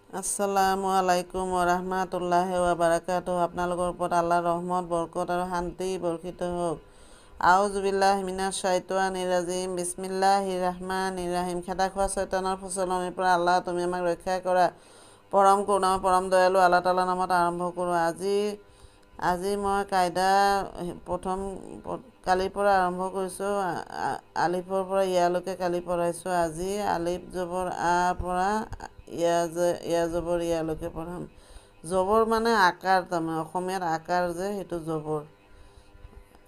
আসসালামু আলাইকুম ওৰহমাতুল্লাহি ওয়া বাৰাকাতুহু। আপোনালোকৰ ওপৰত আল্লাহৰ ৰহমত, বৰকত আৰু শান্তি বৰ্ষিত হওক। আউযু বিল্লাহি মিনাশ শাইতানিৰ ৰাজিম। বিসমিল্লাহিৰ ৰাহমানিৰ ৰাহিম। খেদা খোৱা শয়তানৰ ফুচলনিৰ পৰা আল্লাহ তুমি আমাক ৰক্ষা কৰা। পৰম কৰুণাময় পৰম দয়ালু আল্লাহ তাআলাৰ নামত আৰম্ভ কৰোঁ। আজি মই কাইদা কালিৰ পৰা আৰম্ভ কৰিছোঁ। আলিফৰ পৰা ইয়ালৈকে কালি পঢ়াইছোঁ। আজি আলিফ জবৰ পৰা ইয়া জবৰ ইয়ালৈকে পঢ়াম। জবৰ মানে আকাৰ, তাৰমানে অসমীয়াত আকাৰ যে সেইটো জবৰ,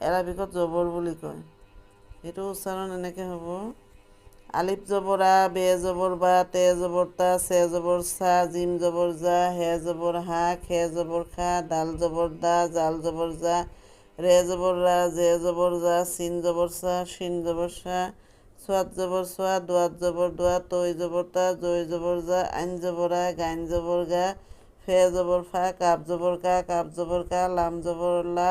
এৰাবিকত জবৰ বুলি কয়। সেইটো উচ্চাৰণ এনেকৈ হ'ব: আলিফ জবৰ আ, বে জবৰ বা, তে জবৰ তা, চে জবৰ চা, জিম জবৰ জা, হে জবৰ হা, খে জবৰ খা, দাল জবৰ দা, জাল জবৰ জা, ৰে জবৰ ৰা, জে জবৰ জা, চিন জবৰ চা, শিন জবৰ চা, সোৱাত জবৰ সোৱা, দোৱাত জবৰ দোৱা, তৈ জবৰ তা, জৈ জবৰ জা, আইন জবৰ আ, গাইন জবৰ গা, ফে জবৰ ফা, কাপ জবৰ কা, কাপ জবৰ কা, লাম জবৰ লা,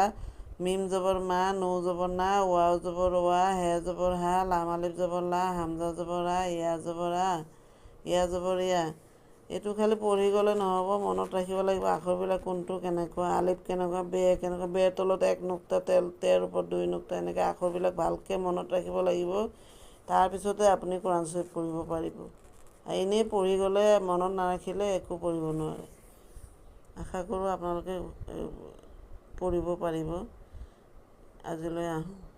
মিম জবৰ মা, নৌ জবৰ না, ৱাও জবৰ ৱা, হে জবৰ হা, লাম আলিফ জবৰ লা, হামজা জবৰ আ, ইয়া জবৰ আ, ইয়া জবৰ ইয়া। এইটো খালি পঢ়ি গ'লে নহ'ব, মনত ৰাখিব লাগিব আখৰবিলাক কোনটো কেনেকুৱা, আলিফ কেনেকুৱা, বে কেনেকুৱা, বেৰ তলত এক নুক্তা, তেৰ ওপৰত দুই নুক্তা, এনেকৈ আখৰবিলাক ভালকৈ মনত ৰাখিব লাগিব। তাৰপিছতে আপুনি কোৰাণ চৰীফ পঢ়িব পাৰিব। এনেই পঢ়ি গ'লে মনত নাৰাখিলে একো পঢ়িব নোৱাৰে। আশা কৰোঁ আপোনালোকে পঢ়িব পাৰিব। আজিলৈ আহোঁ।